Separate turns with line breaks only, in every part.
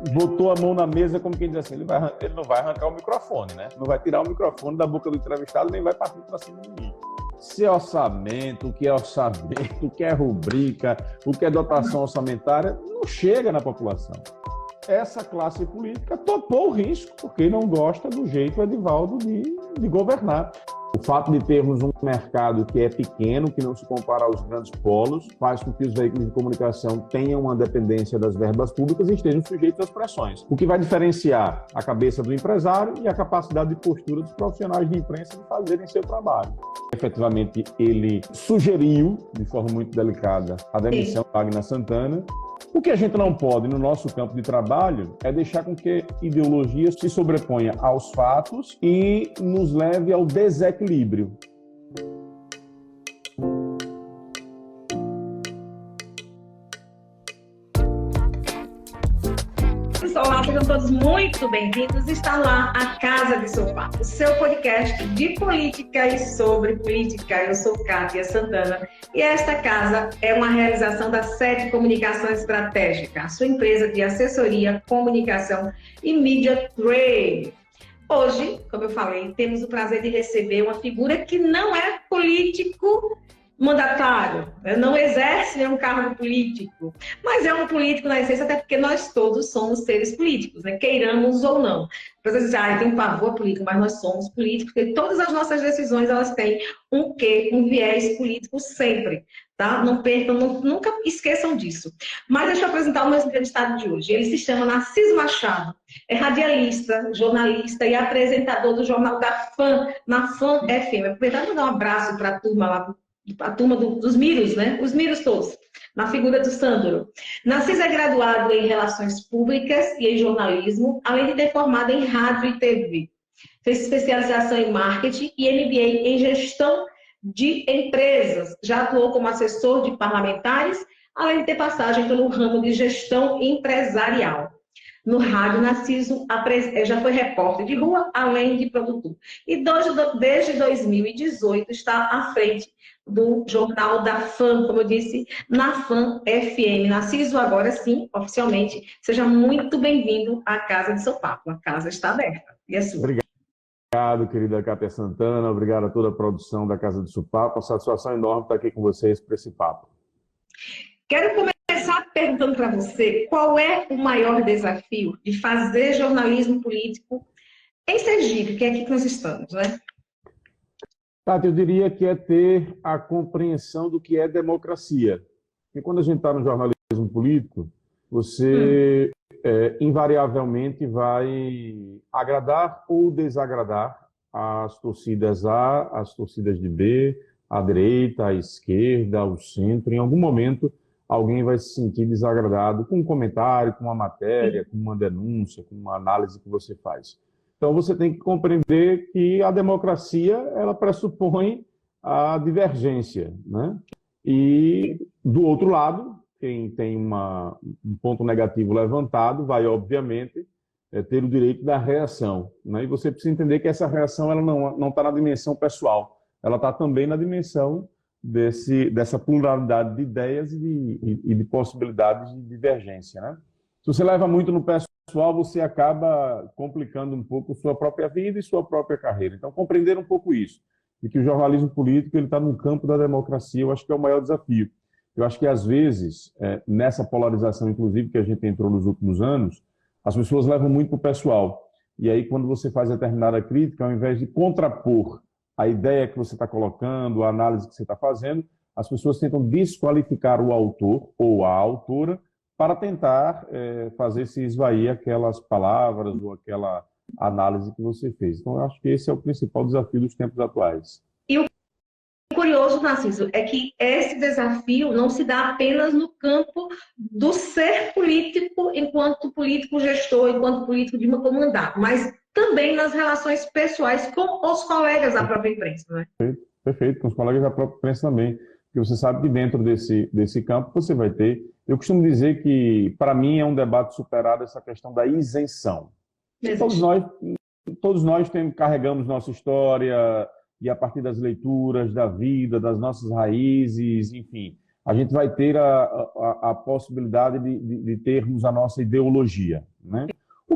botou a mão na mesa como quem diz assim, ele não vai arrancar o microfone, né? Não vai tirar o microfone da boca do entrevistado, nem vai partir para cima de mim. Se é orçamento, o que é rubrica, o que é dotação orçamentária, não chega na população. Essa classe política topou o risco, porque não gosta do jeito Edivaldo de governar. O fato de termos um mercado que é pequeno, que não se compara aos grandes polos, faz com que os veículos de comunicação tenham uma dependência das verbas públicas e estejam sujeitos às pressões. O que vai diferenciar a cabeça do empresário e a capacidade de postura dos profissionais de imprensa de fazerem seu trabalho. Efetivamente, ele sugeriu, de forma muito delicada, a demissão de Wagner Santana. O que a gente não pode, no nosso campo de trabalho, é deixar com que ideologia se sobreponha aos fatos e nos leve ao desequilíbrio.
Olá, sejam todos muito bem-vindos. Está lá a Casa de Sofá, o seu podcast de política e sobre política. Eu sou Kátia Santana e esta casa é uma realização da Sede Comunicação Estratégica, a sua empresa de assessoria, comunicação e media trade. Hoje, como eu falei, temos o prazer de receber uma figura que não é político mandatário, não exerce nenhum cargo político, mas é um político na essência, até porque nós todos somos seres políticos, né? Queiramos ou não. As pessoas dizem, eu tenho pavor político, mas nós somos políticos, porque todas as nossas decisões, elas têm um viés político sempre, tá? Não percam, nunca esqueçam disso. Mas deixa eu apresentar o meu entrevistado de hoje. Ele se chama Narciso Machado, é radialista, jornalista e apresentador do jornal da FAM, na FAM FM. Aproveitar para dar um abraço para a turma lá, a turma dos Miros, né? Os Miros todos, na figura do Sandro. Narciso é graduado em Relações Públicas e em Jornalismo, além de ter formado em Rádio e TV. Fez especialização em Marketing e MBA em Gestão de Empresas. Já atuou como assessor de parlamentares, além de ter passagem pelo ramo de Gestão Empresarial. No rádio, Narciso já foi repórter de rua, além de produtor. E desde 2018 está à frente do jornal da FAM, como eu disse, na FAM FM. Narciso, agora sim, oficialmente, seja muito bem-vindo à Casa de Sofá. A casa está aberta. E é sua.
Obrigado, querida Kátia Santana. Obrigado a toda a produção da Casa de Sofá. Uma satisfação enorme estar aqui com vocês para esse papo.
Quero começar perguntando para você qual é o maior desafio de fazer jornalismo político em Sergipe, que é aqui que nós estamos, né?
Tati, eu diria que é ter a compreensão do que é democracia. Porque quando a gente está no jornalismo político, você invariavelmente vai agradar ou desagradar as torcidas A, as torcidas de B, a direita, a esquerda, o centro. Em algum momento, alguém vai se sentir desagradado com um comentário, com uma matéria, com uma denúncia, com uma análise que você faz. Então, você tem que compreender que a democracia, ela pressupõe a divergência, né? E, do outro lado, quem tem um ponto negativo levantado vai, obviamente, ter o direito da reação, né? E você precisa entender que essa reação ela não está na dimensão pessoal, ela está também na dimensão dessa pluralidade de ideias e de possibilidades de divergência, né? Se você leva muito no pessoal, você acaba complicando um pouco sua própria vida e sua própria carreira. Então, compreender um pouco isso, de que o jornalismo político está no campo da democracia, eu acho que é o maior desafio. Eu acho que, às vezes, nessa polarização, inclusive, que a gente entrou nos últimos anos, as pessoas levam muito para o pessoal. E aí, quando você faz determinada crítica, ao invés de contrapor a ideia que você está colocando, a análise que você está fazendo, as pessoas tentam desqualificar o autor ou a autora para tentar fazer se esvair aquelas palavras ou aquela análise que você fez. Então, eu acho que esse é o principal desafio dos tempos atuais.
E o curioso, Narciso, é que esse desafio não se dá apenas no campo do ser político, enquanto político gestor, enquanto político de uma comunidade, mas também nas relações pessoais com os colegas da própria imprensa, né?
Perfeito, com os colegas da própria imprensa também. Porque você sabe que dentro desse campo você vai ter... Eu costumo dizer que, para mim, é um debate superado essa questão da isenção. Todos nós carregamos nossa história e, a partir das leituras da vida, das nossas raízes, enfim, a gente vai ter a possibilidade de termos a nossa ideologia, né?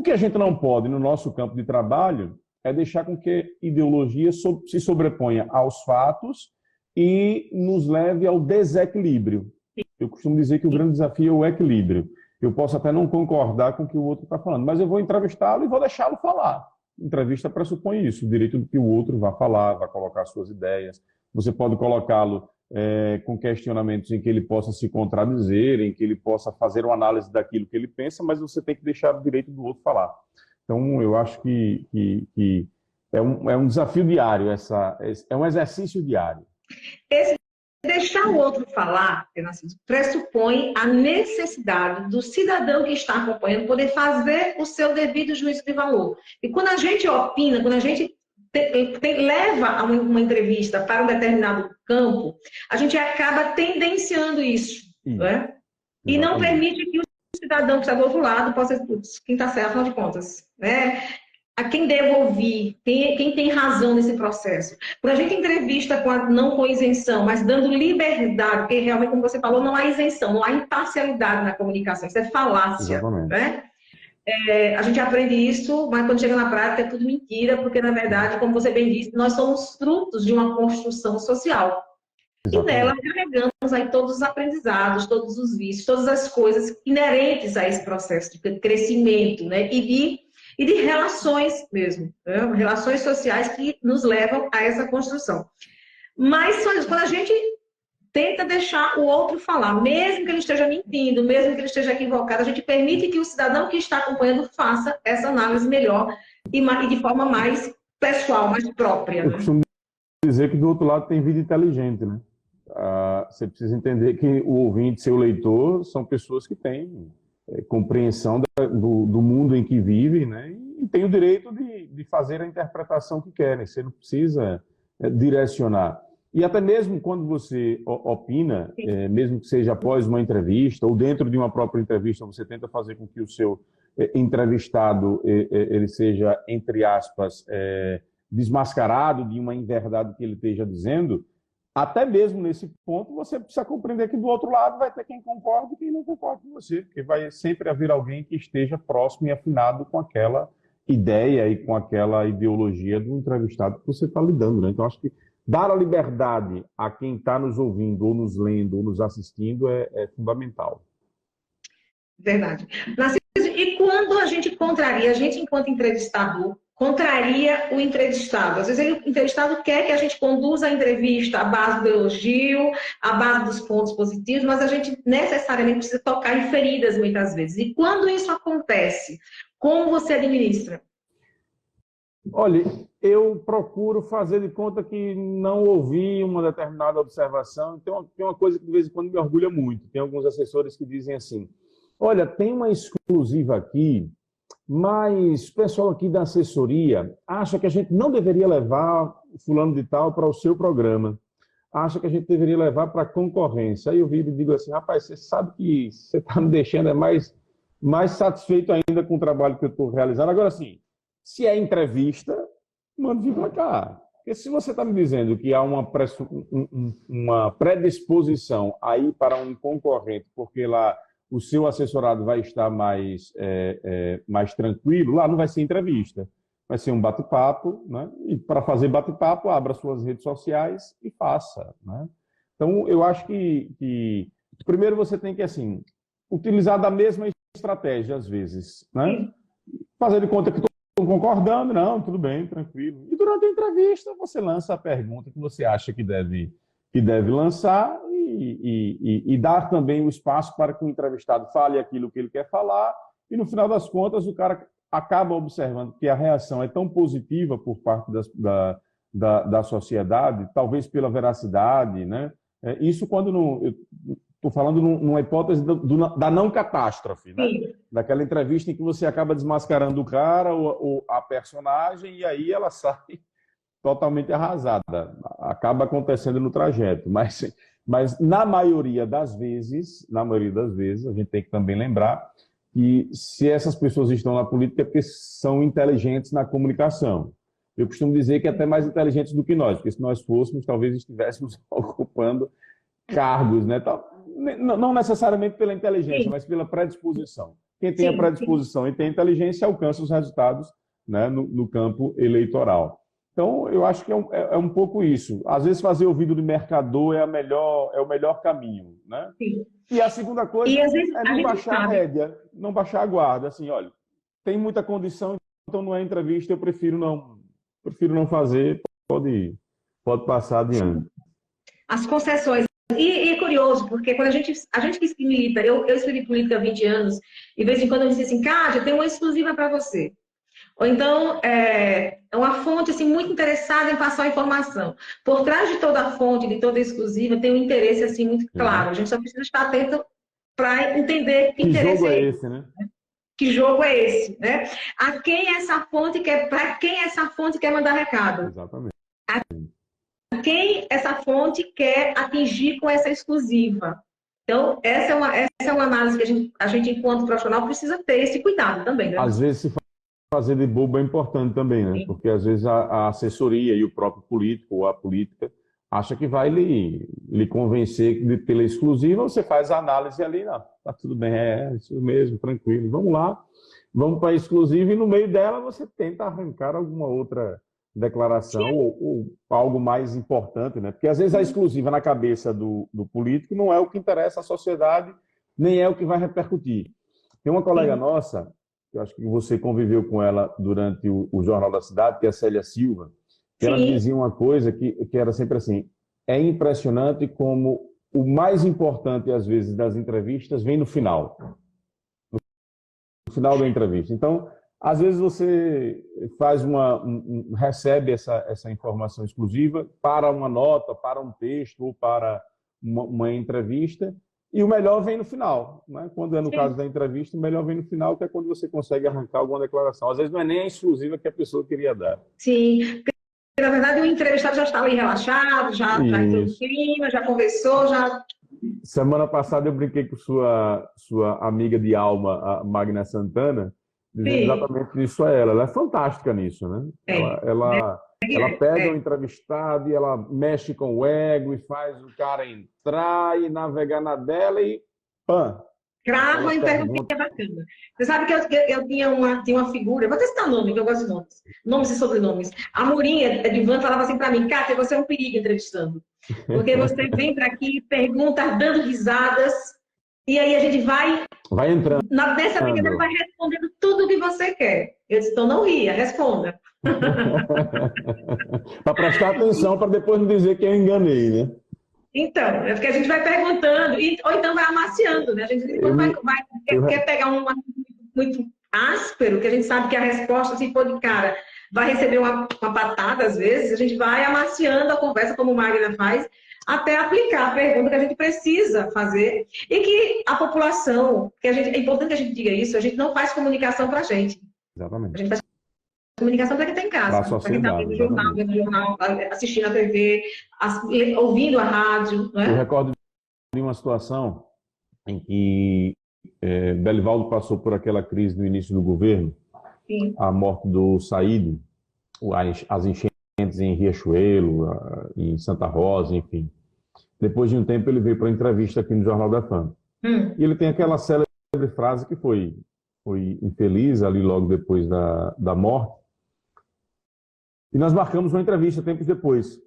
que a gente não pode, no nosso campo de trabalho, é deixar com que ideologia se sobreponha aos fatos e nos leve ao desequilíbrio. Eu costumo dizer que o grande desafio é o equilíbrio. Eu posso até não concordar com o que o outro está falando, mas eu vou entrevistá-lo e vou deixá-lo falar. Entrevista pressupõe isso, o direito de que o outro vá falar, vá colocar suas ideias. Você pode colocá-lo com questionamentos em que ele possa se contradizer, em que ele possa fazer uma análise daquilo que ele pensa, mas você tem que deixar o direito do outro falar. Então, eu acho que é um desafio diário, é um exercício diário.
Esse deixar o outro falar, pressupõe a necessidade do cidadão que está acompanhando poder fazer o seu devido juízo de valor. E quando a gente opina, quando a gente leva uma entrevista para um determinado campo, a gente acaba tendenciando isso, né? E não permite que o cidadão que está do outro lado possa dizer, quem está certo, afinal de contas, né? A quem deve ouvir, quem tem razão nesse processo. Quando a gente entrevista não com isenção, mas dando liberdade, porque realmente, como você falou, não há isenção, não há imparcialidade na comunicação, isso é falácia. Exatamente. Né? A gente aprende isso, mas quando chega na prática é tudo mentira, porque, na verdade, como você bem disse, nós somos frutos de uma construção social. Exatamente. E nela carregamos aí todos os aprendizados, todos os vícios, todas as coisas inerentes a esse processo de crescimento, né? E de relações mesmo, né? Relações sociais que nos levam a essa construção. Mas quando a gente tenta deixar o outro falar, mesmo que ele esteja mentindo, mesmo que ele esteja equivocado, a gente permite que o cidadão que está acompanhando faça essa análise melhor e de forma mais pessoal, mais própria. Né?
Eu costumo dizer que do outro lado tem vida inteligente, né? Você precisa entender que o ouvinte, seu leitor, são pessoas que têm compreensão do mundo em que vivem, né? E tem o direito de fazer a interpretação que querem. Você não precisa direcionar. E até mesmo quando você opina, mesmo que seja após uma entrevista ou dentro de uma própria entrevista, você tenta fazer com que o seu entrevistado ele seja, entre aspas, desmascarado de uma inverdade que ele esteja dizendo. Até mesmo nesse ponto, você precisa compreender que do outro lado vai ter quem concorda e quem não concorda com você, porque vai sempre haver alguém que esteja próximo e afinado com aquela ideia e com aquela ideologia do entrevistado que você está lidando, né? Então, acho que dar a liberdade a quem está nos ouvindo, ou nos lendo, ou nos assistindo é fundamental.
Verdade. Narciso, e quando a gente contraria, a gente enquanto entrevistador, contraria o entrevistado. Às vezes o entrevistado quer que a gente conduza a entrevista à base do elogio, à base dos pontos positivos, mas a gente necessariamente precisa tocar em feridas muitas vezes. E quando isso acontece, como você administra?
Olha, eu procuro fazer de conta que não ouvi uma determinada observação. Tem uma coisa que de vez em quando me orgulha muito. Tem alguns assessores que dizem assim, olha, tem uma exclusiva aqui, mas o pessoal aqui da assessoria acha que a gente não deveria levar fulano de tal para o seu programa. Acha que a gente deveria levar para a concorrência. Aí eu viro e digo assim, rapaz, você sabe que você está me deixando mais satisfeito ainda com o trabalho que eu estou realizando. Agora, sim, se é entrevista, manda vir para cá. Porque se você está me dizendo que há uma predisposição a ir para um concorrente, porque lá o seu assessorado vai estar mais tranquilo, lá não vai ser entrevista, vai ser um bate-papo, né? E para fazer bate-papo, abra suas redes sociais e faça, né? Então, eu acho que primeiro você tem que, assim, utilizar da mesma estratégia, às vezes, né? Fazer de conta que estou concordando, não, tudo bem, tranquilo. E durante a entrevista, você lança a pergunta que você acha que deve lançar e dar também o espaço para que o entrevistado fale aquilo que ele quer falar e, no final das contas, o cara acaba observando que a reação é tão positiva por parte da sociedade, talvez pela veracidade, né? Isso quando eu estou falando numa hipótese da não catástrofe, né? Daquela entrevista em que você acaba desmascarando o cara ou a personagem e aí ela sai totalmente arrasada. Acaba acontecendo no trajeto, mas na maioria das vezes, a gente tem que também lembrar que se essas pessoas estão na política é porque são inteligentes na comunicação. Eu costumo dizer que até mais inteligentes do que nós, porque se nós fôssemos, talvez estivéssemos ocupando cargos, né? Não necessariamente pela inteligência, mas pela predisposição. quem tem a
Sim,
predisposição e tem a inteligência alcança os resultados, né, no campo eleitoral. Então, eu acho que é um pouco isso. Às vezes, fazer ouvido de mercador é o melhor caminho, né?
sim.
E a segunda coisa
E às vezes
é
a
não
gente
baixar a
sabe.
rédea, não baixar a guarda. Assim, olha, tem muita condição, então não é entrevista, eu prefiro não fazer, pode passar adiante.
As concessões. E é curioso, porque quando a gente que milita, eu escrevi política há 20 anos, e de vez em quando eu disse assim, Kátia, tem uma exclusiva para você. Ou então, é uma fonte assim, muito interessada em passar a informação. Por trás de toda a fonte, de toda a exclusiva, tem um interesse assim, muito claro. A gente só precisa estar atento para entender que
Que
interesse
jogo é
é esse,
esse, né?
que jogo é esse, né? A quem essa fonte quer, para quem essa fonte quer mandar recado?
Exatamente.
Quem essa fonte quer atingir com essa exclusiva. Então, essa é uma análise que a gente, enquanto profissional, precisa ter esse cuidado também, né?
Às vezes, se fazer de bobo é importante também, né?
Sim.
Porque às vezes a assessoria e o próprio político ou a política acha que vai lhe convencer pela exclusiva, você faz a análise ali, não, tá tudo bem, é isso mesmo, tranquilo, vamos lá, vamos para a exclusiva e no meio dela você tenta arrancar alguma outra declaração ou algo mais importante, né? Porque às vezes a exclusiva na cabeça do político não é o que interessa à sociedade, nem é o que vai repercutir. Tem uma colega
Sim.
nossa, eu acho que você conviveu com ela durante o Jornal da Cidade, que é a Célia Silva, que ela
Sim.
dizia uma coisa que era sempre assim, é impressionante como o mais importante, às vezes, das entrevistas vem no final da entrevista. Então, às vezes você faz recebe essa informação exclusiva para uma nota, para um texto ou para uma entrevista, e o melhor vem no final, né? Quando é no caso da entrevista, o melhor vem no final, que é quando você consegue arrancar alguma declaração. Às vezes não é nem a exclusiva que a pessoa queria dar.
Sim. Na verdade, o entrevistado já está ali relaxado, já entrou no clima, já conversou, já...
Semana passada eu brinquei com sua amiga de alma, a Magna Santana, dizendo exatamente isso a ela. Ela é fantástica nisso, né? Ela pega um entrevistado e ela mexe com o ego e faz o cara entrar e navegar na dela e pã!
Crava e pergunta bacana. Você sabe que eu tinha uma figura, eu vou até citar nome, que eu gosto de nomes. Nomes e sobrenomes. A Murinha de Van falava assim para mim, Kátia, você é um perigo entrevistando. Porque você vem para aqui, pergunta, dando risadas, e aí a gente vai
entrando.
Nessa brincadeira vai respondendo tudo o que você quer. Eu disse, então não ria, responda.
Para prestar atenção, para depois não dizer que eu enganei, né?
Então, é porque a gente vai perguntando, ou então vai amaciando, né? A gente quando quer pegar um muito áspero, que a gente sabe que a resposta, se for de cara, vai receber uma patada, às vezes, a gente vai amaciando a conversa, como o Magna faz, até aplicar a pergunta que a gente precisa fazer. E que a população, é importante que a gente diga isso, a gente não faz comunicação para a gente.
Exatamente.
A gente faz comunicação para quem está em casa, para quem está vendo o jornal, assistindo a TV, ouvindo a rádio. Não é?
Eu recordo de uma situação em que Belivaldo passou por aquela crise no início do governo,
Sim.
A morte do Saíde, as enchentes em Riachuelo, em Santa Rosa, enfim. Depois de um tempo ele veio para uma entrevista aqui no Jornal da Fama. E ele tem aquela célebre frase que foi infeliz ali logo depois da morte. E nós marcamos uma entrevista tempos depois.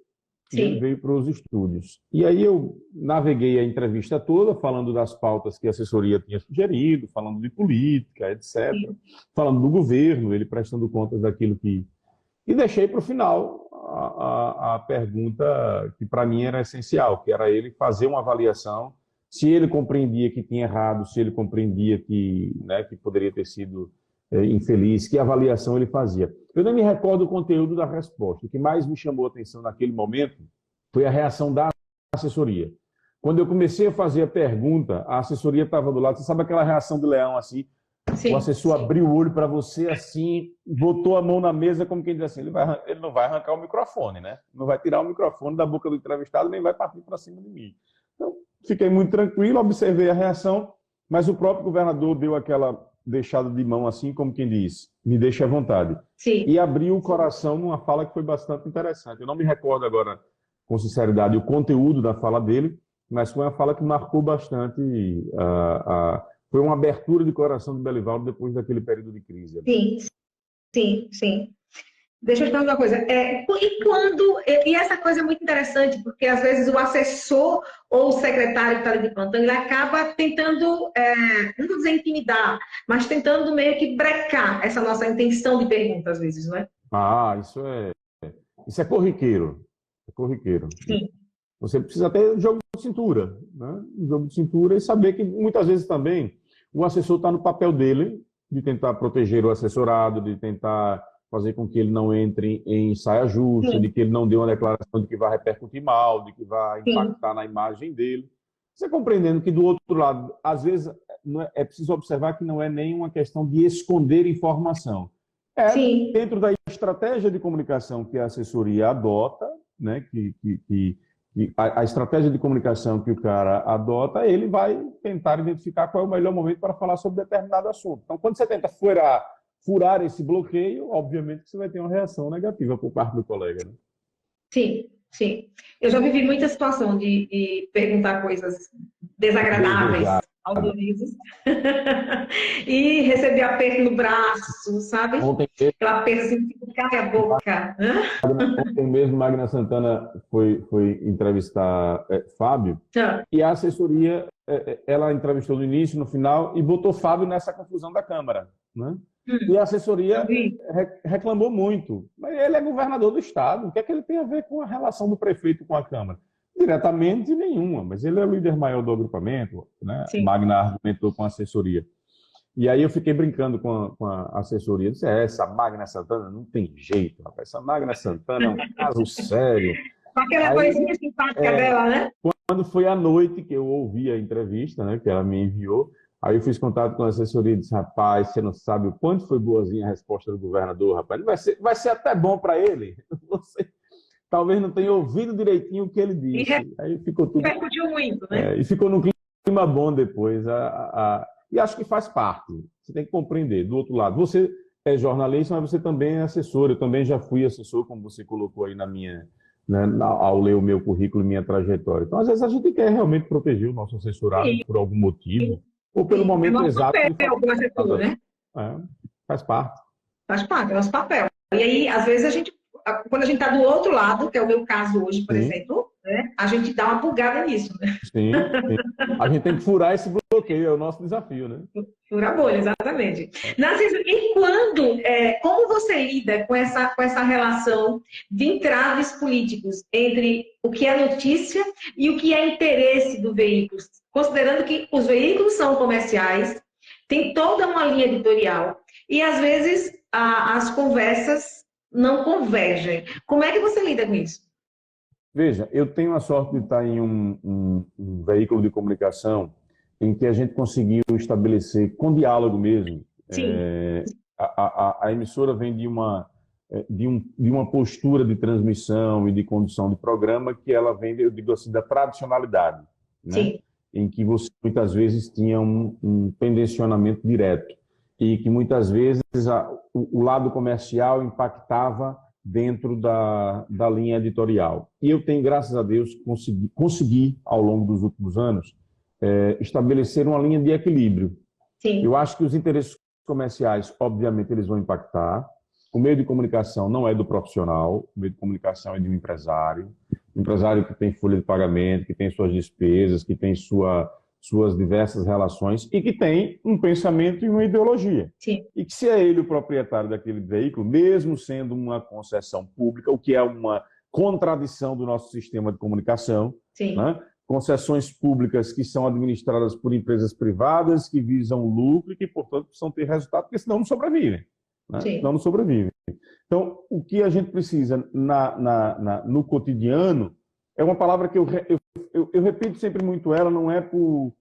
Sim.
E ele veio para os estúdios. E aí eu naveguei a entrevista toda, falando das pautas que a assessoria tinha sugerido, falando de política, etc.
Sim.
Falando do governo, ele prestando contas daquilo que... E deixei para o final a pergunta que para mim era essencial, que era ele fazer uma avaliação, se ele compreendia que tinha errado, se ele compreendia que poderia ter sido infeliz, que avaliação ele fazia. Eu não me recordo o conteúdo da resposta. O que mais me chamou a atenção naquele momento foi a reação da assessoria. Quando eu comecei a fazer a pergunta, a assessoria estava do lado, você sabe aquela reação do leão assim?
Sim.
O assessor abriu o olho para você assim, botou a mão na mesa como quem diz assim, ele não vai arrancar o microfone, né? Não vai tirar o microfone da boca do entrevistado, nem vai partir para cima de mim. Então, fiquei muito tranquilo, observei a reação, mas o próprio governador deu aquela deixada de mão assim, como quem diz, me deixe à vontade.
Sim.
E abriu o coração numa fala que foi bastante interessante. Eu não me recordo agora, com sinceridade, o conteúdo da fala dele, mas foi uma fala que marcou bastante foi uma abertura de coração de Belivaldo depois daquele período de crise ali.
Sim, sim, sim. Deixa eu te perguntar uma coisa. E essa coisa é muito interessante, porque às vezes o assessor ou o secretário que está ali de plantão, ele acaba tentando, não vou dizer intimidar, mas tentando meio que brecar essa nossa intenção de pergunta, às vezes, não é?
Isso é corriqueiro. É corriqueiro.
Sim.
Você precisa ter jogo de cintura, né? Jogo de cintura e saber que muitas vezes também o assessor está no papel dele de tentar proteger o assessorado, de tentar fazer com que ele não entre em saia justa, de que ele não dê uma declaração de que vai repercutir mal, de que vai impactar na imagem dele. Você compreendendo que do outro lado, às vezes, é preciso observar que não é nem uma questão de esconder informação. Dentro da estratégia de comunicação que a assessoria adota, né, a estratégia de comunicação que o cara adota, ele vai tentar identificar qual é o melhor momento para falar sobre determinado assunto. Então, quando você tenta furar esse bloqueio, obviamente que você vai ter uma reação negativa por parte do colega. Né?
Sim, sim. Eu já vivi muita situação de perguntar coisas desagradáveis aos ouvidos e receber aperto no braço, sabe? Aquela aperto assim, cala a boca.
Ontem mesmo, Magna Santana foi entrevistar Fábio, e a assessoria, ela entrevistou no início, no final, e botou Fábio nessa confusão da Câmara, né? E a assessoria reclamou muito. Mas ele é governador do Estado. O que é que ele tem a ver com a relação do prefeito com a Câmara? Diretamente nenhuma, mas ele é o líder maior do agrupamento, né? Magna argumentou com a assessoria. E aí eu fiquei brincando com a assessoria. Eu disse, essa Magna Santana não tem jeito, rapaz. Essa Magna Santana é um caso sério.
Com aquela coisinha simpática dela, né?
Quando foi à noite que eu ouvi a entrevista, né, que ela me enviou, aí eu fiz contato com a assessoria e disse, rapaz, você não sabe o quanto foi boazinha a resposta do governador, rapaz. Vai ser até bom para ele. Você talvez não tenha ouvido direitinho o que ele disse. Aí ficou tudo...
Repercutiu muito, né?
E ficou num clima bom depois. E acho que faz parte. Você tem que compreender. Do outro lado, você é jornalista, mas você também é assessor. Eu também já fui assessor, como você colocou aí na minha... Né, ao ler o meu currículo e minha trajetória. Então, às vezes, a gente quer realmente proteger o nosso assessorado por algum motivo, ou pelo momento exato.
Papel, assessor, né?
Faz parte.
Faz parte, é nosso papel. E aí, às vezes, quando a gente está do outro lado, que é o meu caso hoje, por exemplo, né, a gente dá uma bugada nisso, né?
Sim. A gente tem que furar esse bloqueio, é o nosso desafio, né?
Furar a bolha, exatamente. Narciso, e como você lida com essa relação de entraves políticos entre o que é notícia e o que é interesse do veículo? Considerando que os veículos são comerciais, tem toda uma linha editorial e, às vezes, as conversas não convergem. Como é que você lida com isso?
Veja, eu tenho a sorte de estar em um veículo de comunicação em que a gente conseguiu estabelecer, com diálogo mesmo, a emissora vem de uma postura de transmissão e de condução de programa que ela vem, eu digo assim, da tradicionalidade, né? Em que você muitas vezes tinha um tendencionamento direto e que muitas vezes o lado comercial impactava dentro da linha editorial. E eu tenho, graças a Deus, consegui ao longo dos últimos anos, estabelecer uma linha de equilíbrio. Eu acho que os interesses comerciais, obviamente, eles vão impactar. O meio de comunicação não é do profissional, o meio de comunicação é de um empresário que tem folha de pagamento, que tem suas despesas, que tem suas diversas relações e que tem um pensamento e uma ideologia. E que se é ele o proprietário daquele veículo, mesmo sendo uma concessão pública, o que é uma contradição do nosso sistema de comunicação, né? Concessões públicas que são administradas por empresas privadas que visam lucro e que, portanto, precisam ter resultado, porque senão não sobrevivem. Né? Senão não sobrevivem. Então, o que a gente precisa no cotidiano é uma palavra que eu repito sempre muito ela, não é por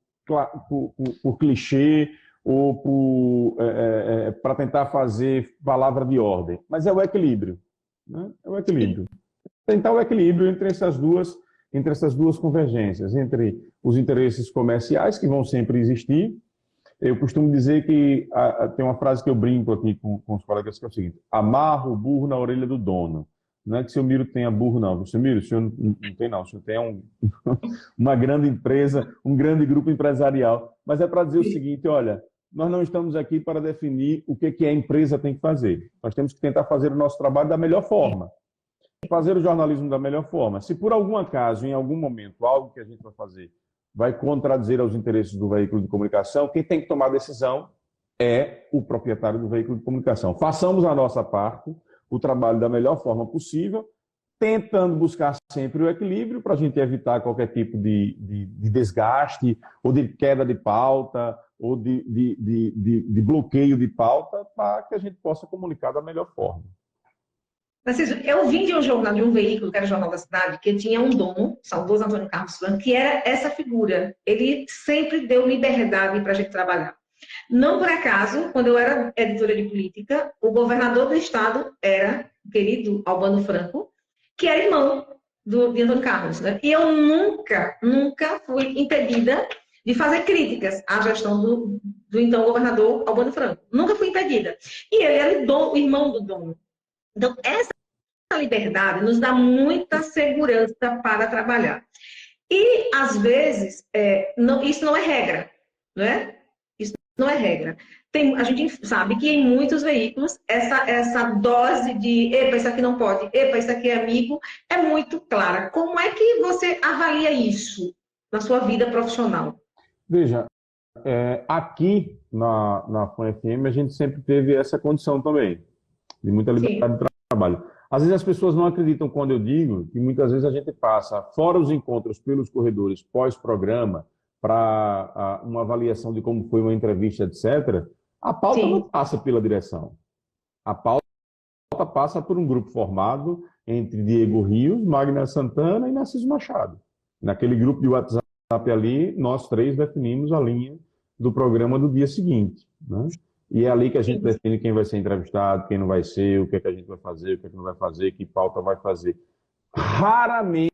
clichê ou para tentar fazer palavra de ordem, mas é o equilíbrio. Né? É o equilíbrio. Tentar o equilíbrio entre essas duas convergências, entre os interesses comerciais, que vão sempre existir. Eu costumo dizer que tem uma frase que eu brinco aqui com os colegas, que é o seguinte: amarra o burro na orelha do dono. Não é que o seu Miro tenha burro, não. Seu Miro, o senhor não tem, não. O senhor tem uma grande empresa, um grande grupo empresarial. mas é para dizer o seguinte, olha, nós não estamos aqui para definir o que a empresa tem que fazer. Nós temos que tentar fazer o nosso trabalho da melhor forma. Fazer o jornalismo da melhor forma. Se por algum acaso, em algum momento, algo que a gente vai fazer vai contradizer aos interesses do veículo de comunicação, quem tem que tomar a decisão é o proprietário do veículo de comunicação. Façamos a nossa parte, o trabalho da melhor forma possível, tentando buscar sempre o equilíbrio para a gente evitar qualquer tipo de desgaste ou de queda de pauta ou de bloqueio de pauta para que a gente possa comunicar da melhor forma.
Narciso, eu vim de um jornal, de um veículo, que era o Jornal da Cidade, que tinha um dono, saudoso Antônio Carlos Franco, que era essa figura. Ele sempre deu liberdade para a gente trabalhar. Não por acaso, quando eu era editora de política, o governador do estado era o querido Albano Franco, que era irmão de Antônio Carlos. Né? E eu nunca fui impedida de fazer críticas à gestão do então governador Albano Franco. Nunca fui impedida. E ele era o irmão do dono. Então, essa liberdade nos dá muita segurança para trabalhar. E, às vezes, isso não é regra, não é? Isso não é regra. A gente sabe que em muitos veículos, essa dose de epa, isso aqui não pode, epa, isso aqui é amigo, é muito clara. Como é que você avalia isso na sua vida profissional?
Veja, aqui na FAM-FM a gente sempre teve essa condição também, de muita liberdade de trabalho. Às vezes as pessoas não acreditam quando eu digo que muitas vezes a gente passa, fora os encontros pelos corredores pós-programa, para uma avaliação de como foi uma entrevista, etc., a pauta não passa pela direção. A pauta passa por um grupo formado entre Diego Rios, Magna Santana e Narciso Machado. Naquele grupo de WhatsApp ali, nós três definimos a linha do programa do dia seguinte, né? E é ali que a gente define quem vai ser entrevistado, quem não vai ser, o que é que a gente vai fazer, o que é que não vai fazer, que pauta vai fazer. Raramente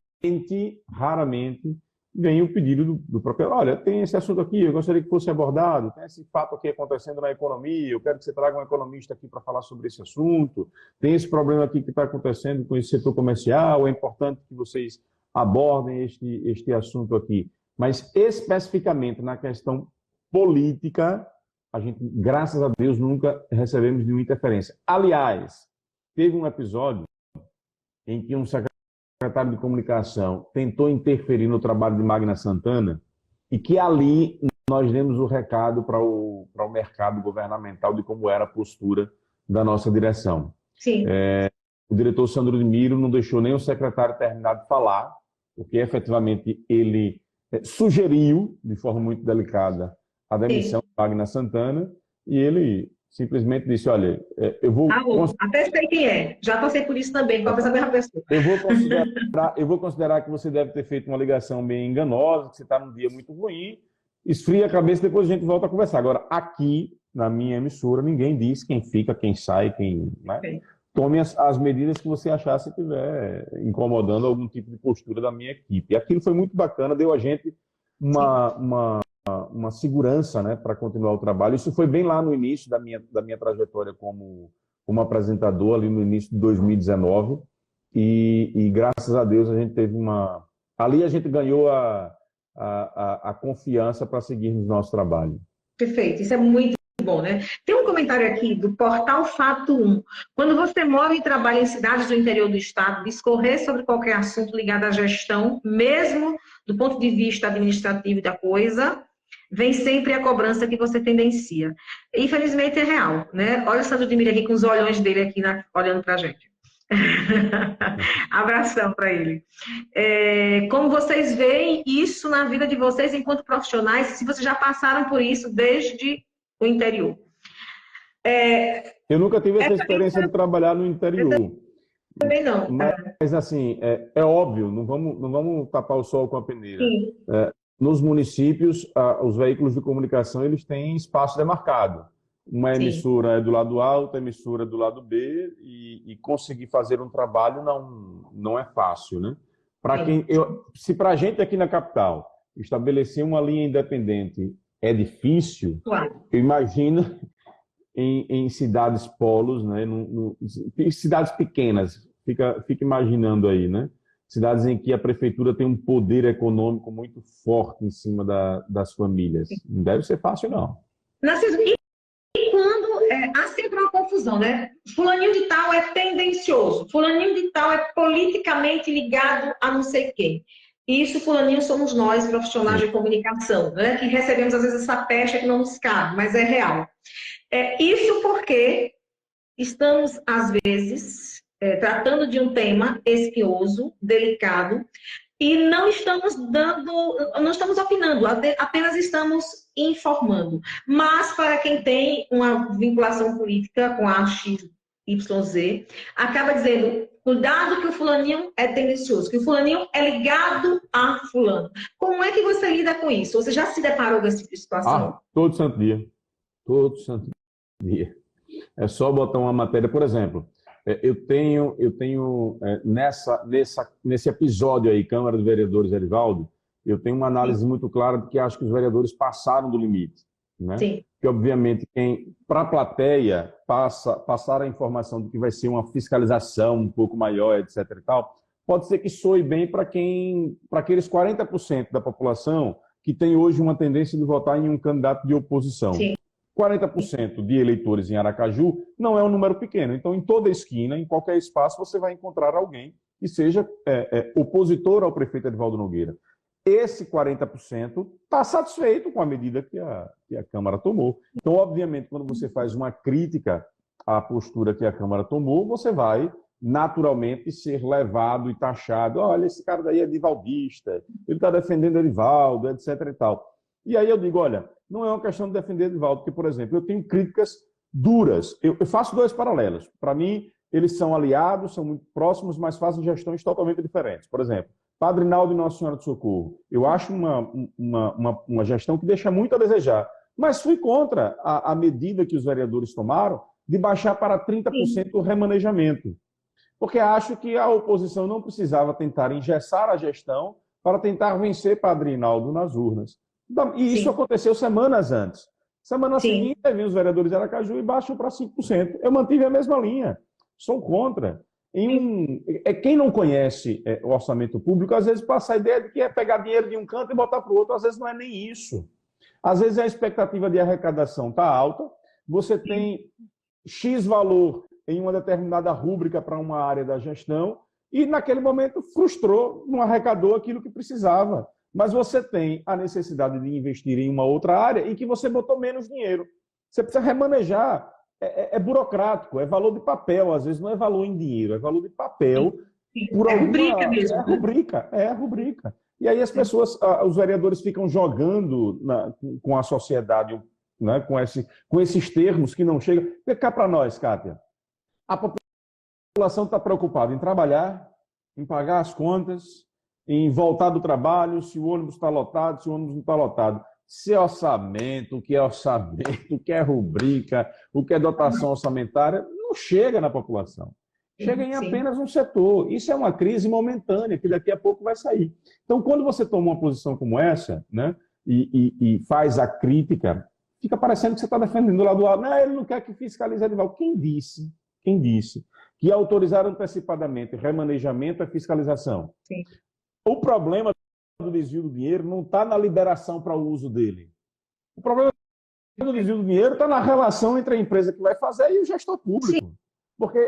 vem o pedido do próprio... Olha, tem esse assunto aqui, eu gostaria que fosse abordado, tem esse fato aqui acontecendo na economia, eu quero que você traga um economista aqui para falar sobre esse assunto, tem esse problema aqui que está acontecendo com esse setor comercial, é importante que vocês abordem este assunto aqui. Mas, especificamente na questão política, a gente, graças a Deus, nunca recebemos nenhuma interferência. Aliás, teve um episódio em que um secretário de comunicação tentou interferir no trabalho de Magna Santana e que ali nós demos o recado para o mercado governamental de como era a postura da nossa direção.
Sim.
O diretor Sandro de Miro não deixou nem o secretário terminar de falar, porque efetivamente ele sugeriu, de forma muito delicada, a demissão de Magna Santana, e ele simplesmente disse, olha, eu vou...
até sei quem é, já passei por isso também, qual é a mesma pessoa.
Eu vou considerar que você deve ter feito uma ligação bem enganosa, que você está num dia muito ruim, esfria a cabeça, depois a gente volta a conversar. Agora, aqui, na minha emissora, ninguém diz quem fica, quem sai, quem... Né? Tome as medidas que você achar se estiver incomodando algum tipo de postura da minha equipe. E aquilo foi muito bacana, deu a gente uma segurança, né, para continuar o trabalho. Isso foi bem lá no início da minha trajetória como apresentador, ali no início de 2019, e graças a Deus a gente teve ali a gente ganhou a confiança para seguirmos o nosso trabalho.
Perfeito, isso é muito bom, né? Tem um comentário aqui do portal Fato 1. Quando você mora e trabalha em cidades do interior do estado, discorrer sobre qualquer assunto ligado à gestão, mesmo do ponto de vista administrativo da coisa, vem sempre a cobrança que você tendencia. Infelizmente é real, né? Olha o Sandro de Mira aqui com os olhões dele aqui olhando para a gente. Abração para ele. Como vocês veem isso na vida de vocês enquanto profissionais, se vocês já passaram por isso desde o interior?
Eu nunca tive essa experiência de trabalhar no interior.
Também não.
Mas assim, é óbvio, não vamos tapar o sol com a peneira. Nos municípios, os veículos de comunicação eles têm espaço demarcado. Uma emissora é do lado A, outra emissora é do lado B, e conseguir fazer um trabalho não é fácil, né? Se para a gente aqui na capital estabelecer uma linha independente é difícil, eu imagino em cidades polos, né? Cidades pequenas, fica imaginando aí, né? cidades em que a prefeitura tem um poder econômico muito forte em cima das famílias. Não deve ser fácil, não.
Narciso, e quando há sempre uma confusão, né? Fulaninho de tal é tendencioso, fulaninho de tal é politicamente ligado a não sei quem. Isso, fulaninho, somos nós, profissionais de comunicação, né? Que recebemos, às vezes, essa pecha que não nos cabe, mas é real. Isso porque estamos, às vezes, tratando de um tema espinhoso, delicado, e não estamos opinando, apenas estamos informando. Mas, para quem tem uma vinculação política com a XYZ, acaba dizendo, cuidado que o fulaninho é tendencioso, que o fulaninho é ligado a fulano. Como é que você lida com isso? Você já se deparou com esse tipo de situação?
Todo santo dia. Todo santo dia. É só botar uma matéria, por exemplo, eu tenho nesse episódio aí, Câmara dos Vereadores, Erivaldo, eu tenho uma análise muito clara de que acho que os vereadores passaram do limite, né?
Sim.
Que, obviamente, para a plateia, passar a informação de que vai ser uma fiscalização um pouco maior, etc. e tal, pode ser que soe bem para aqueles 40% da população que tem hoje uma tendência de votar em um candidato de oposição.
Sim.
40% de eleitores em Aracaju não é um número pequeno. Então, em toda esquina, em qualquer espaço, você vai encontrar alguém que seja opositor ao prefeito Edivaldo Nogueira. Esse 40% está satisfeito com a medida que a Câmara tomou. Então, obviamente, quando você faz uma crítica à postura que a Câmara tomou, você vai naturalmente ser levado e taxado. Olha, esse cara daí é edivaldista, ele está defendendo Edivaldo, etc. e tal. E aí eu digo, olha, não é uma questão de defender Edivaldo, porque, por exemplo, eu tenho críticas duras. Eu faço dois paralelos. Para mim, eles são aliados, são muito próximos, mas fazem gestões totalmente diferentes. Por exemplo, Padre Naldo e Nossa Senhora do Socorro. Eu acho uma gestão que deixa muito a desejar. Mas fui contra a medida que os vereadores tomaram de baixar para 30% o remanejamento. Porque acho que a oposição não precisava tentar engessar a gestão para tentar vencer Padre Naldo nas urnas. E isso aconteceu semanas antes. Semana seguinte, os vereadores de Aracaju e baixam para 5%. Eu mantive a mesma linha. Sou contra. Quem não conhece o orçamento público, às vezes passa a ideia de que é pegar dinheiro de um canto e botar para o outro. Às vezes não é nem isso. Às vezes a expectativa de arrecadação está alta, você tem X valor em uma determinada rúbrica para uma área da gestão e, naquele momento, frustrou, não arrecadou aquilo que precisava. Mas você tem a necessidade de investir em uma outra área em que você botou menos dinheiro. Você precisa remanejar. É burocrático, é valor de papel, às vezes não é valor em dinheiro, é valor de papel.
Rubrica mesmo.
É rubrica. E aí as pessoas, os vereadores ficam jogando com a sociedade, né, com esses termos que não chegam. Porque cá para nós, Kátia, a população está preocupada em trabalhar, em pagar as contas, em voltar do trabalho, se o ônibus está lotado, se o ônibus não está lotado. Se é orçamento, o que é rubrica, o que é dotação orçamentária, não chega na população. Chega em apenas um setor. Isso é uma crise momentânea, que daqui a pouco vai sair. Então, quando você toma uma posição como essa, né, e faz a crítica, fica parecendo que você está defendendo lá do lado. Não, ele não quer que fiscalize Edivaldo. Quem disse que autorizar antecipadamente remanejamento é fiscalização?
Sim.
O problema do desvio do dinheiro não está na liberação para o uso dele. O problema do desvio do dinheiro está na relação entre a empresa que vai fazer e o gestor público. Sim. Porque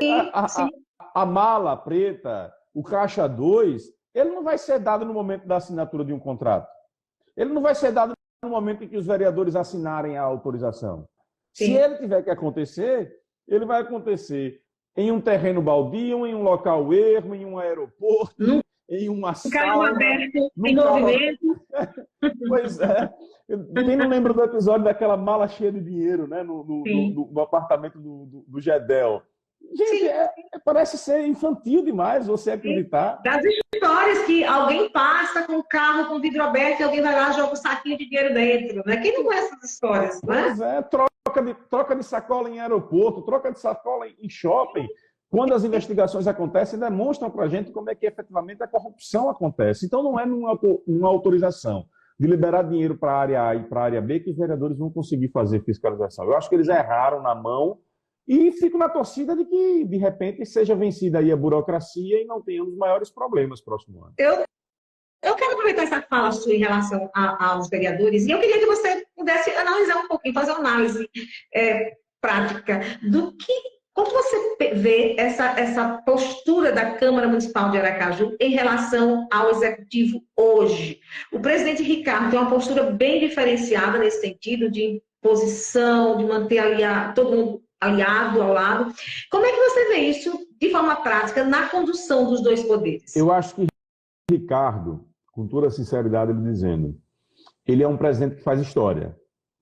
a mala preta, o caixa 2, ele não vai ser dado no momento da assinatura de um contrato. Ele não vai ser dado no momento em que os vereadores assinarem a autorização. Sim. Se ele tiver que acontecer, ele vai acontecer em um terreno baldio, em um local ermo, em um aeroporto, em uma sala,
aberto, em movimento.
Pois é. Quem não lembra do episódio daquela mala cheia de dinheiro, né, no apartamento do Gedel? Gente, parece ser infantil demais você acreditar.
Das histórias que alguém passa com o carro com vidro aberto e alguém vai lá e joga um saquinho de dinheiro dentro, né? Quem não conhece essas histórias, né?
Pois é, troca de sacola em aeroporto, troca de sacola em shopping. Quando as investigações acontecem, demonstram para a gente como é que efetivamente a corrupção acontece. Então, não é numa autorização de liberar dinheiro para a área A e para a área B que os vereadores vão conseguir fazer fiscalização. Eu acho que eles erraram na mão E fico na torcida de que, de repente, seja vencida aí a burocracia e não tenhamos maiores problemas próximo ano.
Eu quero aproveitar essa fala sua em relação aos vereadores, e eu queria que você pudesse analisar um pouquinho, fazer uma análise prática do que, como você vê essa postura da Câmara Municipal de Aracaju em relação ao Executivo hoje. O presidente Ricardo tem uma postura bem diferenciada nesse sentido, de imposição, de manter todo mundo aliado ao lado. Como é que você vê isso de forma prática na condução dos dois poderes?
Eu acho que Ricardo, com toda a sinceridade, ele dizendo, ele é um presidente que faz história.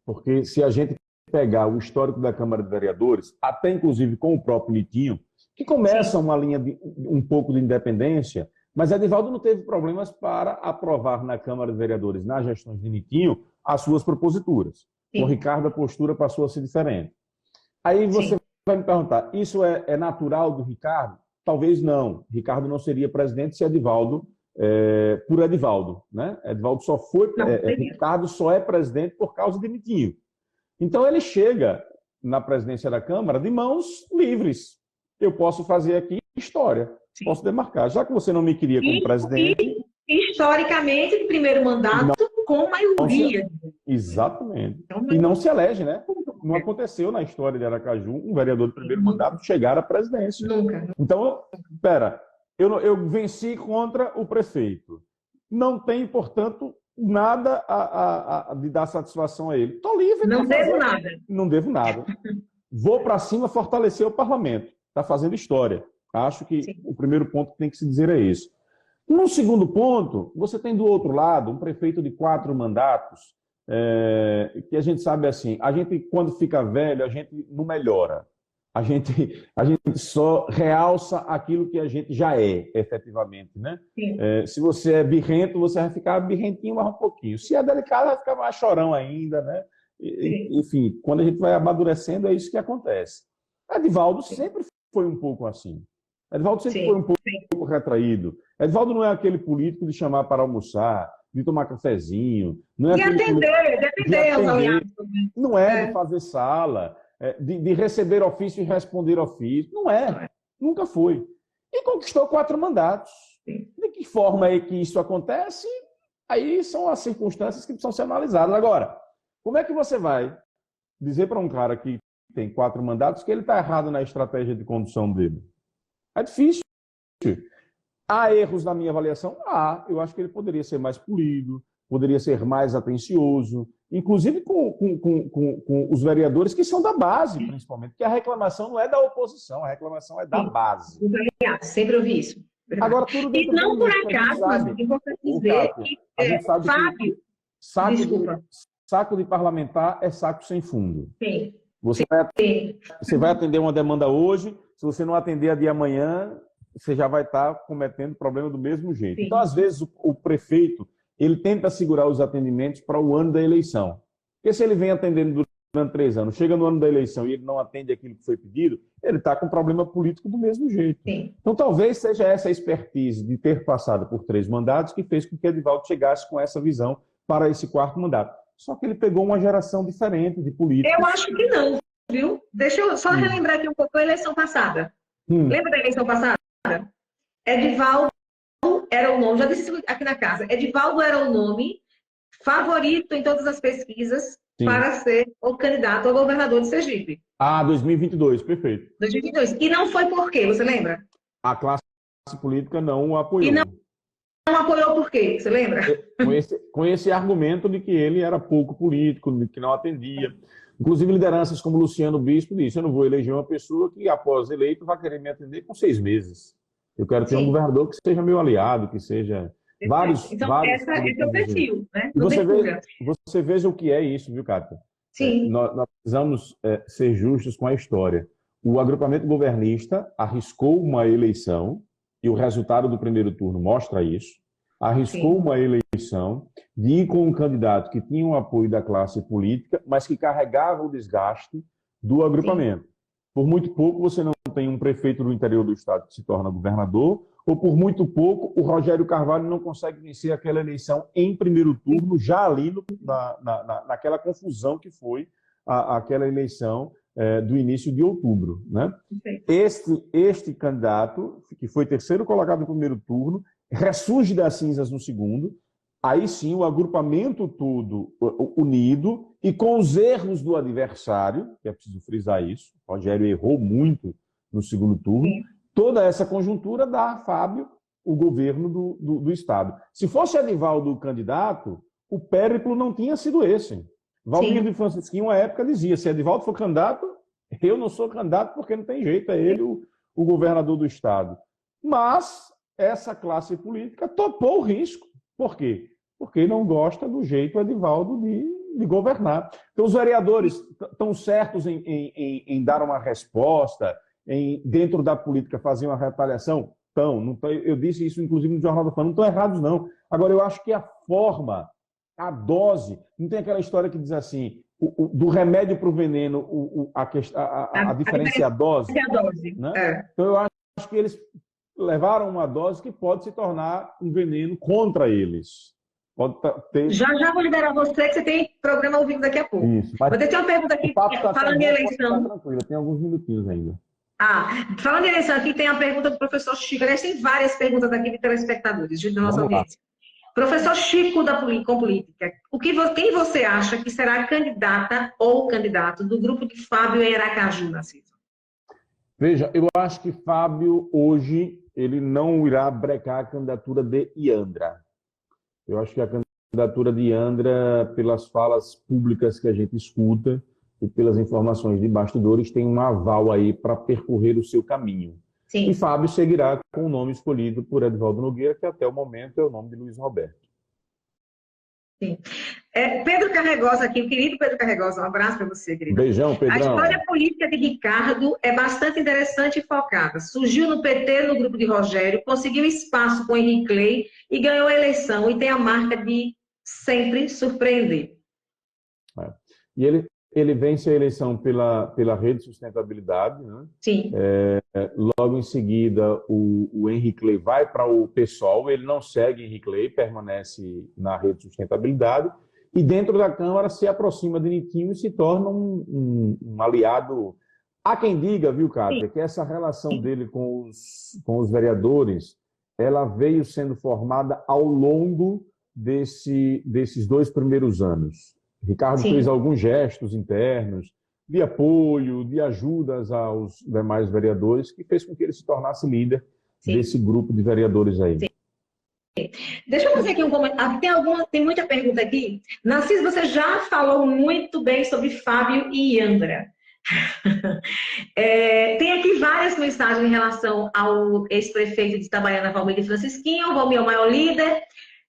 Porque se a gente pegar o histórico da Câmara de Vereadores, até inclusive com o próprio Nitinho, que começa uma linha de um pouco de independência, mas Edivaldo não teve problemas para aprovar na Câmara de Vereadores, nas gestões de Nitinho, as suas proposituras.
Sim.
Com Ricardo, a postura passou a ser diferente. Aí você vai me perguntar, isso é natural do Ricardo? Talvez não. Ricardo não seria presidente se Edivaldo, por Edivaldo, né? Edivaldo só foi, Ricardo só é presidente por causa de Nitinho. Então ele chega na presidência da Câmara de mãos livres. Eu posso fazer aqui história, posso demarcar. Já que você não me queria como presidente...
Historicamente, de primeiro mandato, com maioria.
Exatamente. E não se elege, né? Não aconteceu na história de Aracaju um vereador de primeiro mandato chegar à presidência.
Nunca.
Então, eu venci contra o prefeito. Não tem, portanto, nada de dar satisfação a ele. Estou livre.
Não devo nada.
Não devo nada. Vou para cima fortalecer o parlamento. Está fazendo história. Acho que o primeiro ponto que tem que se dizer é isso. No segundo ponto, você tem do outro lado um prefeito de 4 mandatos, que a gente sabe assim, a gente quando fica velho, a gente não melhora. A gente só realça aquilo que a gente já é, efetivamente, né? Se você é birrento, você vai ficar birrentinho mais um pouquinho. Se é delicado, vai ficar mais chorão ainda, né? Enfim, quando a gente vai amadurecendo, é isso que acontece. Edivaldo sempre foi um pouco assim. Edivaldo sempre foi um pouco retraído. Edivaldo não é aquele político de chamar para almoçar, de tomar cafezinho. Não é
de atender aos aliados.
Não é de fazer sala, de receber ofício e responder ofício. Não é. Nunca foi. E conquistou 4 mandatos. De que forma é que isso acontece? Aí são as circunstâncias que precisam ser analisadas. Agora, como é que você vai dizer para um cara que tem 4 mandatos que ele está errado na estratégia de condução dele? É difícil. Há erros na minha avaliação? Eu acho que ele poderia ser mais polido, poderia ser mais atencioso, inclusive com os vereadores que são da base, principalmente, porque a reclamação não é da oposição, a reclamação é da base.
Sempre ouvi isso.
Agora, tudo
e não por acaso, é importante dizer que
saco de parlamentar é saco sem fundo.
Sim.
Você vai atender uma demanda hoje, se você não atender a de amanhã, você já vai estar cometendo problema do mesmo jeito. Sim. Então, às vezes, o prefeito ele tenta segurar os atendimentos para o ano da eleição. Porque se ele vem atendendo durante 3 anos, chega no ano da eleição e ele não atende aquilo que foi pedido, ele está com problema político do mesmo jeito.
Sim.
Então, talvez seja essa expertise de ter passado por 3 mandatos que fez com que Edivaldo chegasse com essa visão para esse 4º mandato. Só que ele pegou uma geração diferente de políticos.
Eu acho que não, viu? Deixa eu só relembrar aqui um pouco a eleição passada. Lembra da eleição passada? Edivaldo era o nome, já disse isso aqui na casa, Edivaldo era o nome favorito em todas as pesquisas para ser o candidato ao governador de Sergipe.
2022, perfeito.
2022. E não foi por quê, você lembra?
A classe política não o apoiou.
E não apoiou por quê, você lembra?
Com esse argumento de que ele era pouco político, de que não atendia. Inclusive, lideranças como Luciano Bispo disse, eu não vou eleger uma pessoa que, após eleito, vai querer me atender com 6 meses. Eu quero ter um governador que seja meu aliado, que seja vários...
Então, esse é o perfil, né?
Você veja o que é isso, viu, Cátia?
Sim.
Nós precisamos ser justos com a história. O agrupamento governista arriscou uma eleição, e o resultado do primeiro turno mostra isso, arriscou uma eleição de ir com um candidato que tinha o apoio da classe política, mas que carregava o desgaste do agrupamento. Sim. Por muito pouco você não tem um prefeito do interior do estado que se torna governador, ou por muito pouco o Rogério Carvalho não consegue vencer aquela eleição em primeiro turno, já ali naquela confusão que foi aquela eleição do início de outubro, né? Este candidato, que foi terceiro colocado no primeiro turno, ressurge das cinzas no segundo. Aí sim, o agrupamento todo unido e com os erros do adversário, que é preciso frisar isso, o Rogério errou muito no segundo turno, toda essa conjuntura dá a Fábio o governo do Estado. Se fosse Edivaldo o candidato, o périplo não tinha sido esse. Valmir de Francisquinho, à época, dizia, se Edivaldo for candidato, eu não sou candidato porque não tem jeito, é ele o governador do Estado. Mas essa classe política topou o risco. Por quê? Porque não gosta do jeito Edivaldo de governar. Então, os vereadores estão certos em dar uma resposta, dentro da política, fazer uma retaliação? Não, eu disse isso, inclusive, no Jornal da Fama, não estão errados, não. Agora, eu acho que a forma, a dose, não tem aquela história que diz assim, do remédio para o veneno, a diferença é a dose. Né? Então, eu acho que eles levaram uma dose que pode se tornar um veneno contra eles. Pode ter... Já
vou liberar você, que você tem programa ao vivo daqui a pouco.
Isso,
mas eu tenho uma pergunta aqui, falando em eleição.
Tranquilo, tem alguns minutinhos ainda.
Falando em eleição, aqui tem a pergunta do professor Chico. Aliás, tem várias perguntas aqui de telespectadores, da nossa audiência. Professor Chico com política, quem você acha que será candidata ou candidato do grupo de Fábio em Aracaju, Narciso?
Veja, eu acho que Fábio, hoje, ele não irá brecar a candidatura de Iandra. Eu acho que a candidatura de Iandra, pelas falas públicas que a gente escuta e pelas informações de bastidores, tem um aval aí para percorrer o seu caminho. Sim. E Fábio seguirá com o nome escolhido por Edivaldo Nogueira, que até o momento é o nome de Luiz Roberto.
Sim. Pedro Carregosa aqui, o querido Pedro Carregosa, um abraço para você, querido.
Beijão, Pedrão.
A história política de Ricardo é bastante interessante e focada. Surgiu no PT, no grupo de Rogério, conseguiu espaço com Henrique Clay e ganhou a eleição e tem a marca de sempre surpreender.
E ele vence a eleição pela Rede Sustentabilidade, né?
Sim.
Logo em seguida, o Henrique Clay vai para o PSOL, ele não segue Henrique Clay, permanece na Rede Sustentabilidade, e dentro da Câmara se aproxima de Nitinho e se torna um aliado. Há quem diga, viu, Cátia, que essa relação dele com os vereadores, ela veio sendo formada ao longo desses 2 primeiros anos. Ricardo fez alguns gestos internos de apoio, de ajudas aos demais vereadores, que fez com que ele se tornasse líder desse grupo de vereadores aí.
Sim. Deixa eu fazer aqui um comentário. Tem muita pergunta aqui. Narciso, você já falou muito bem sobre Fábio e Iandra. Tem aqui várias mensagens em relação ao ex-prefeito de Itabaiana, Valmir de Francisquinho. Valmir é o maior líder.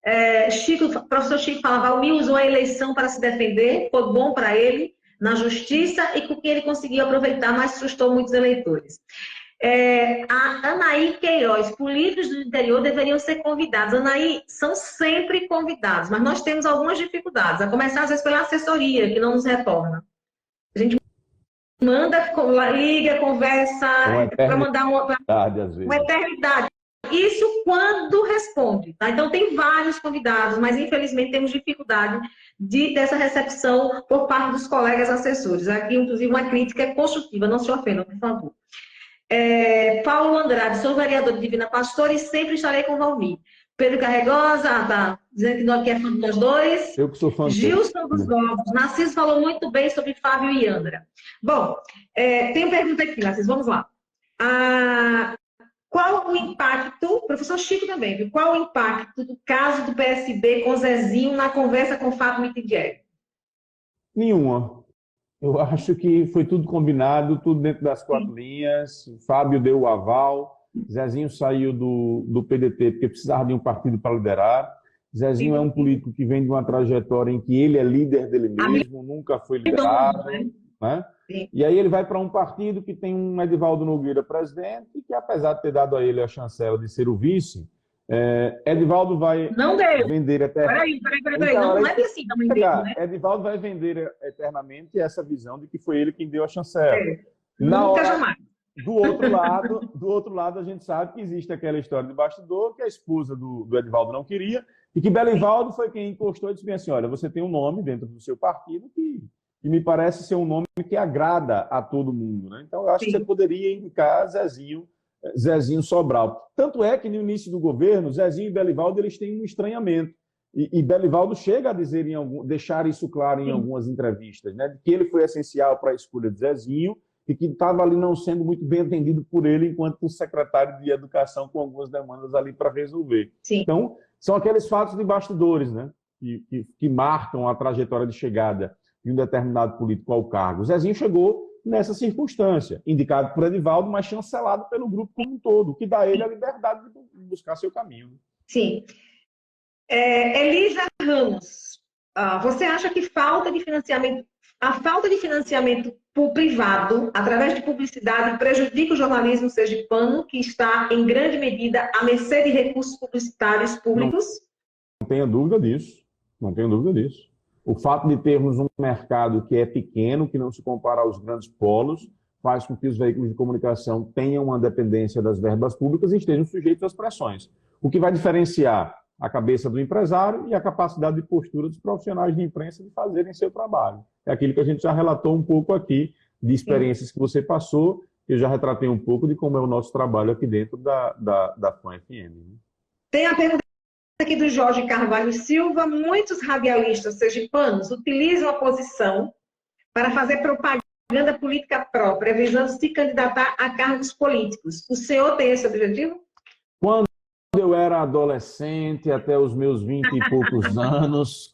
O professor Chico fala, Valmir usou a eleição para se defender, foi bom para ele na justiça e com que ele conseguiu aproveitar, mas frustrou muitos eleitores. A Anaí Queiroz, políticos do interior deveriam ser convidados. Anaí, são sempre convidados, mas nós temos algumas dificuldades, a começar às vezes pela assessoria, que não nos retorna. A gente manda, liga, conversa, para mandar uma eternidade. Isso quando responde, tá? Então, tem vários convidados, mas infelizmente temos dificuldade dessa recepção por parte dos colegas assessores. Aqui, inclusive, uma crítica construtiva, não se ofendam, por favor. Paulo Andrade, sou vereador de Divina Pastora e sempre estarei com o Valmir. Pedro Carregosa, tá dizendo que é fã de nós dois.
Eu que sou fã.
Gilson dos Govos. Narciso falou muito bem sobre Fábio e Iandra. Bom, tem uma pergunta aqui, Narciso, vamos lá. Qual o impacto, professor Chico também, viu? Qual o impacto do caso do PSB com Zezinho na conversa com Fábio Mitidieri?
Nenhuma. Eu acho que foi tudo combinado, tudo dentro das 4 linhas. Fábio deu o aval, Zezinho saiu do PDT porque precisava de um partido para liderar. Zezinho é um político que vem de uma trajetória em que ele é líder dele mesmo, nunca foi liderado, né? E aí ele vai para um partido que tem um Edivaldo Nogueira presidente, e que apesar de ter dado a ele a chancela de ser o vice, Edivaldo vai vender eternamente.
Peraí, não é assim também dele, né?
Edivaldo vai vender eternamente essa visão de que foi ele quem deu a chancela.
Nunca jamais.
Do outro lado, a gente sabe que existe aquela história de bastidor que a esposa do Edivaldo não queria, e que Belivaldo foi quem encostou e disse bem assim, olha, você tem um nome dentro do seu partido que e me parece ser um nome que agrada a todo mundo, né? Então, eu acho que você poderia indicar Zezinho Sobral. Tanto é que no início do governo, Zezinho e Belivaldo eles têm um estranhamento. E Belivaldo chega a dizer deixar isso claro em algumas entrevistas, né? Que ele foi essencial para a escolha de Zezinho e que estava ali não sendo muito bem atendido por ele enquanto secretário de Educação com algumas demandas ali para resolver.
Sim.
Então, são aqueles fatos de bastidores, né? Que marcam a trajetória de chegada de um determinado político ao cargo. Zezinho chegou nessa circunstância, indicado por Edivaldo, mas chancelado pelo grupo como um todo, o que dá a ele a liberdade de buscar seu caminho.
Sim. Elisa Ramos, você acha que a falta de financiamento privado, através de publicidade, prejudica o jornalismo sergipano, que está, em grande medida, à mercê de recursos publicitários públicos?
Não tenha dúvida disso. Não tenho dúvida disso. O fato de termos um mercado que é pequeno, que não se compara aos grandes polos, faz com que os veículos de comunicação tenham uma dependência das verbas públicas e estejam sujeitos às pressões. O que vai diferenciar a cabeça do empresário e a capacidade de postura dos profissionais de imprensa de fazerem seu trabalho. É aquilo que a gente já relatou um pouco aqui, de experiências que você passou, eu já retratei um pouco de como é o nosso trabalho aqui dentro da FAM-FM.
Tem a pergunta aqui do Jorge Carvalho Silva. Muitos radialistas sergipanos utilizam a posição para fazer propaganda política própria, visando se candidatar a cargos políticos. O senhor tem esse objetivo?
Quando eu era adolescente, até os meus 20 e poucos anos,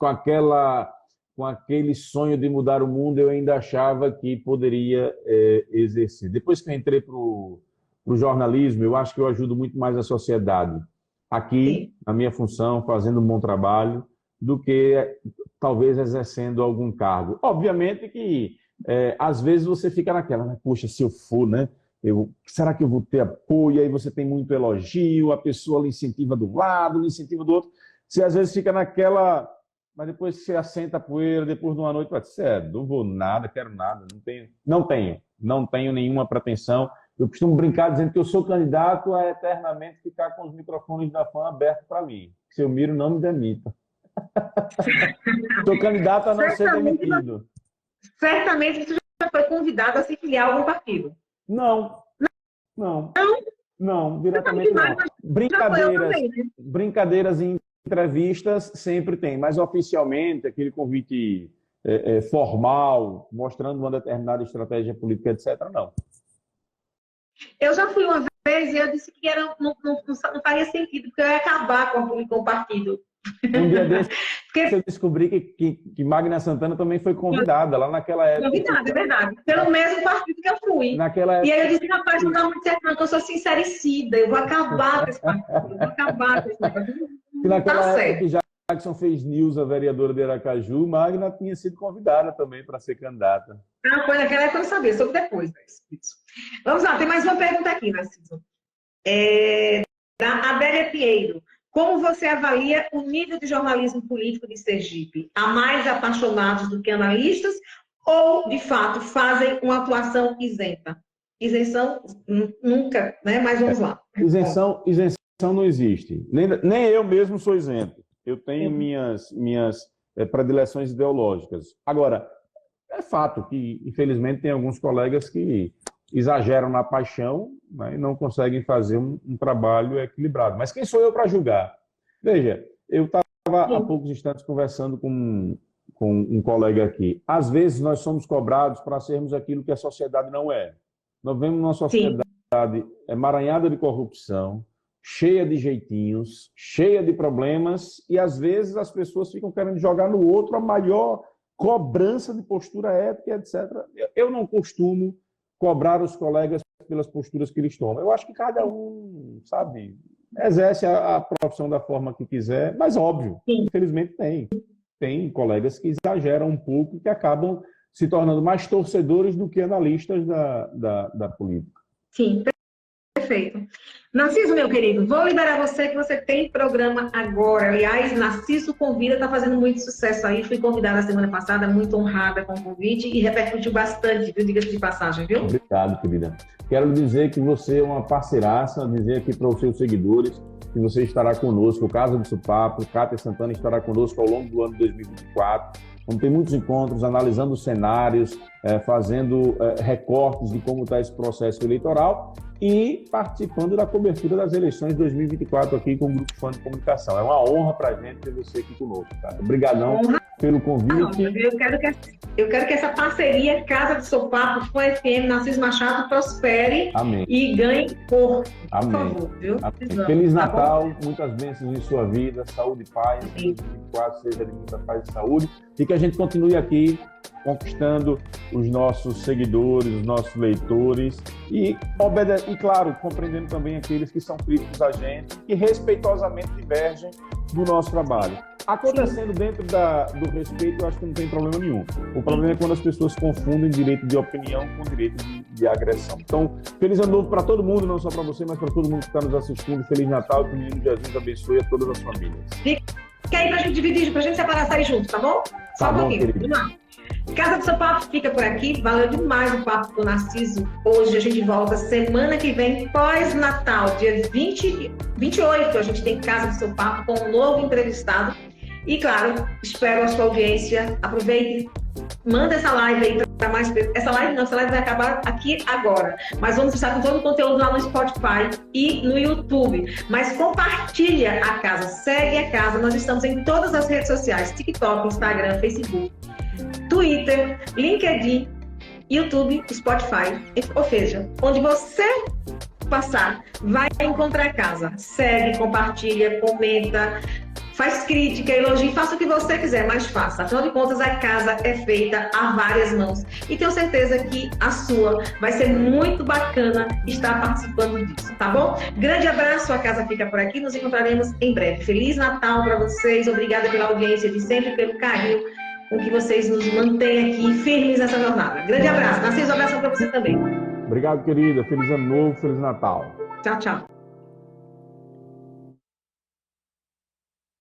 com aquele sonho de mudar o mundo, eu ainda achava que poderia exercer. Depois que eu entrei para o jornalismo, eu acho que eu ajudo muito mais a sociedade aqui, na minha função, fazendo um bom trabalho, do que talvez exercendo algum cargo. Obviamente que, às vezes, você fica naquela, né? Poxa, se eu for, né? Será que eu vou ter apoio? Aí você tem muito elogio, a pessoa lhe incentiva do lado, lhe incentiva do outro. Você, às vezes, fica naquela... Mas depois você assenta a poeira, depois de uma noite, vai dizer, não vou nada, quero nada, não tenho nenhuma pretensão. Eu costumo brincar dizendo que eu sou candidato a eternamente ficar com os microfones da FAM abertos para mim. Se eu miro, não me demita. Sou candidato a não ser demitido.
Certamente você já foi convidado a se filiar a algum partido.
Não, diretamente não. Brincadeiras em entrevistas sempre tem, mas oficialmente, aquele convite formal, mostrando uma determinada estratégia política, etc., não.
Eu já fui uma vez e eu disse que não faria sentido, porque eu ia acabar com o partido.
Um dia desse, eu descobri que Magna Santana também foi convidada, lá naquela época.
Convidada, é verdade. Pelo mesmo partido que eu fui.
Naquela época...
E aí eu disse, rapaz, não dá muito certo, não, que eu sou sincericida, eu vou acabar com esse partido,
E naquela época que Jackson fez news, a vereadora de Aracaju, Magna tinha sido convidada também para ser candidata.
Foi naquela época eu não sabia, soube depois. Vamos lá, tem mais uma pergunta aqui, Narciso. Da Adélia Pinheiro. Como você avalia o nível de jornalismo político de Sergipe? Há mais apaixonados do que analistas ou, de fato, fazem uma atuação isenta? Isenção, nunca, né? Mas vamos lá.
Isenção não existe. Nem eu mesmo sou isento. Eu tenho minhas predileções ideológicas. Agora, é fato que, infelizmente, tem alguns colegas que exageram na paixão, né, e não conseguem fazer um trabalho equilibrado. Mas quem sou eu para julgar? Veja, eu estava há poucos instantes conversando com um colega aqui. Às vezes nós somos cobrados para sermos aquilo que a sociedade não é. Nós vemos uma sociedade emaranhada de corrupção, cheia de jeitinhos, cheia de problemas, e às vezes as pessoas ficam querendo jogar no outro a maior cobrança de postura ética, etc. Eu não costumo cobrar os colegas pelas posturas que eles tomam. Eu acho que cada um, sabe, exerce a profissão da forma que quiser, mas óbvio, infelizmente tem colegas que exageram um pouco e que acabam se tornando mais torcedores do que analistas da política.
Sim, perfeito. Narciso, meu querido, vou liberar você que você tem programa agora. Aliás, Narciso Convida, está fazendo muito sucesso aí. Fui convidada a semana passada, muito honrada com o convite e repercutiu bastante, viu? Diga-se de passagem, viu?
Obrigado, querida. Quero dizer que você é uma parceiraça, dizer aqui para os seus seguidores que você estará conosco, o Casa do Supapo, Cátia Santana estará conosco ao longo do ano de 2024. Vamos ter muitos encontros, analisando cenários, fazendo recortes de como está esse processo eleitoral e participando da cobertura das eleições de 2024 aqui com o Grupo Fã de Comunicação. É uma honra para a gente ter você aqui conosco, cara. Obrigadão pelo convite.
Eu quero que essa parceria Casa de Seu Papo, Fã FM, Narciso Machado, prospere.
Amém.
E ganhe corpo.
Amém.
Por favor, viu?
Amém. Feliz Natal, muitas bênçãos em sua vida, saúde e paz. 2024 seja de muita paz e saúde. E que a gente continue aqui conquistando os nossos seguidores, os nossos leitores e claro, compreendendo também aqueles que são críticos a gente e respeitosamente divergem do nosso trabalho. Acontecendo dentro do respeito, eu acho que não tem problema nenhum. O problema é quando as pessoas confundem direito de opinião com direito de agressão. Então, feliz ano novo para todo mundo, não só para você, mas para todo mundo que está nos assistindo. Feliz Natal, que o menino Jesus abençoe a todas as famílias.
Fica aí para a gente dividir, para a gente separar, sair junto, tá bom? Só um pouquinho. Vamos lá. Casa do Seu Papo fica por aqui. Valeu demais o papo com o Narciso. Hoje a gente volta semana que vem, pós-Natal, dia 28. A gente tem Casa do Seu Papo com um novo entrevistado. E, claro, espero a sua audiência. Aproveite, manda essa live aí para mais pessoas. Essa live vai acabar aqui agora. Mas vamos estar com todo o conteúdo lá no Spotify e no YouTube. Mas compartilha a casa, segue a casa. Nós estamos em todas as redes sociais: TikTok, Instagram, Facebook, Twitter, LinkedIn, YouTube, Spotify. Ou seja, onde você passar, vai encontrar a casa. Segue, compartilha, comenta, faz crítica, elogie, faça o que você quiser, mas faça. Afinal de contas, a casa é feita a várias mãos. E tenho certeza que a sua vai ser muito bacana estar participando disso, tá bom? Grande abraço, a casa fica por aqui. Nos encontraremos em breve. Feliz Natal para vocês. Obrigada pela audiência de sempre, pelo carinho com que vocês nos mantêm aqui firmes nessa jornada. Grande abraço. Narciso, um abraço para você também.
Obrigado, querida. Feliz ano novo, Feliz Natal.
Tchau, tchau.